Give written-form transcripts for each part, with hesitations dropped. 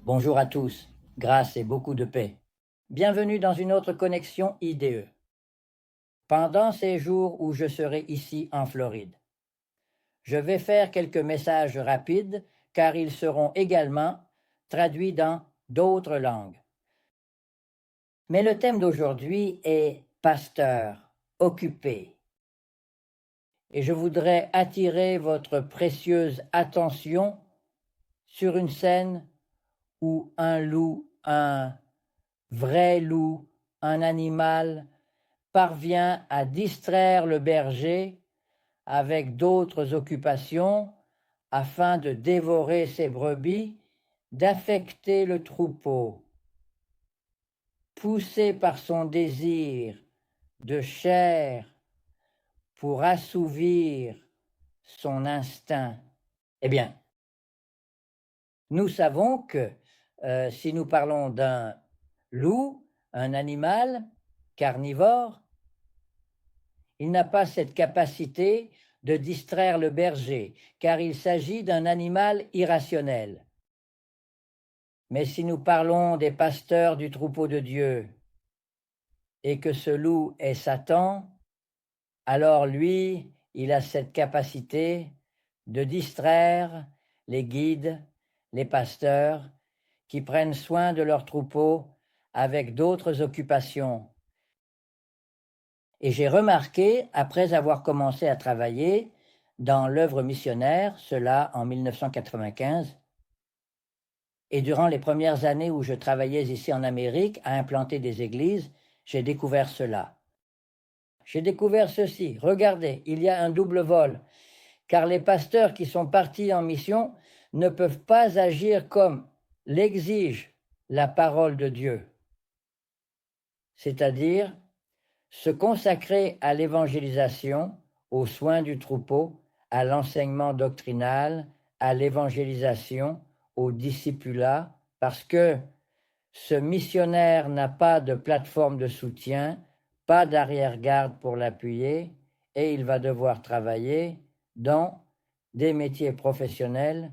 Bonjour à tous, grâce et beaucoup de paix. Bienvenue dans une autre connexion IDE. Pendant ces jours où je serai ici en Floride, je vais faire quelques messages rapides car ils seront également traduits dans d'autres langues. Mais le thème d'aujourd'hui est pasteur, occupé. Et je voudrais attirer votre précieuse attention sur une scène où un loup, un vrai loup, un animal, parvient à distraire le berger avec d'autres occupations afin de dévorer ses brebis, d'affecter le troupeau. Poussé par son désir de chair pour assouvir son instinct. Eh bien, nous savons que si nous parlons d'un loup, un animal carnivore, il n'a pas cette capacité de distraire le berger, car il s'agit d'un animal irrationnel. Mais si nous parlons des pasteurs du troupeau de Dieu, et que ce loup est Satan, alors lui, il a cette capacité de distraire les guides, les pasteurs, qui prennent soin de leur troupeau avec d'autres occupations. Et j'ai remarqué, après avoir commencé à travailler dans l'œuvre missionnaire, cela en 1995, et durant les premières années où je travaillais ici en Amérique à implanter des églises, j'ai découvert cela. J'ai découvert ceci. Regardez, il y a un double vol, car les pasteurs qui sont partis en mission ne peuvent pas agir comme l'exige la parole de Dieu, c'est-à-dire se consacrer à l'évangélisation, aux soins du troupeau, à l'enseignement doctrinal, à l'évangélisation, au discipulat, parce que ce missionnaire n'a pas de plateforme de soutien, pas d'arrière-garde pour l'appuyer, et il va devoir travailler dans des métiers professionnels,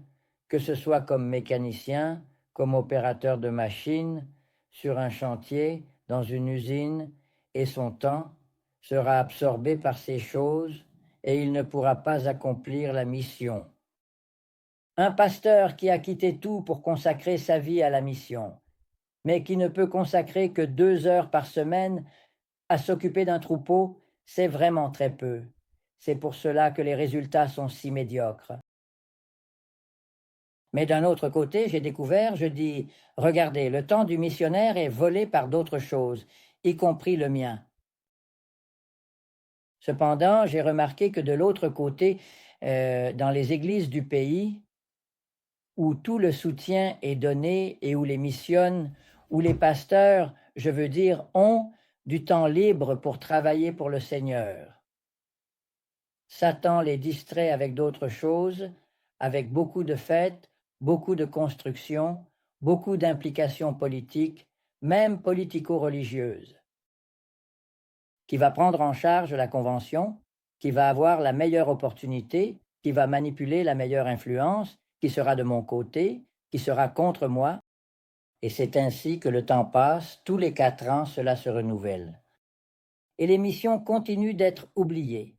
que ce soit comme mécanicien, comme opérateur de machine, sur un chantier, dans une usine, et son temps sera absorbé par ces choses et il ne pourra pas accomplir la mission. Un pasteur qui a quitté tout pour consacrer sa vie à la mission, mais qui ne peut consacrer que 2 heures par semaine à s'occuper d'un troupeau, c'est vraiment très peu. C'est pour cela que les résultats sont si médiocres. Mais d'un autre côté, j'ai découvert, je dis, regardez, le temps du missionnaire est volé par d'autres choses, y compris le mien. Cependant, j'ai remarqué que de l'autre côté, dans les églises du pays, où tout le soutien est donné et où les missionnes, où les pasteurs, je veux dire, ont du temps libre pour travailler pour le Seigneur. Satan les distrait avec d'autres choses, avec beaucoup de fêtes, beaucoup de constructions, beaucoup d'implications politiques, même politico-religieuses. Qui va prendre en charge la convention, qui va avoir la meilleure opportunité, qui va manipuler la meilleure influence, qui sera de mon côté, qui sera contre moi. Et c'est ainsi que le temps passe, tous les 4 ans, cela se renouvelle. Et les missions continuent d'être oubliées.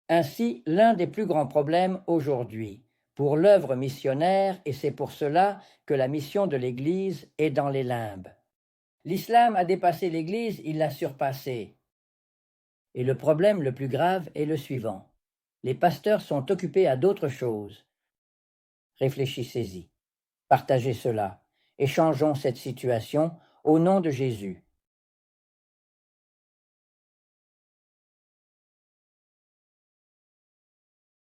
Ainsi, l'un des plus grands problèmes aujourd'hui, pour l'œuvre missionnaire, et c'est pour cela que la mission de l'Église est dans les limbes. L'islam a dépassé l'Église, il l'a surpassée. Et le problème le plus grave est le suivant. Les pasteurs sont occupés à d'autres choses. Réfléchissez-y, partagez cela et changeons cette situation au nom de Jésus.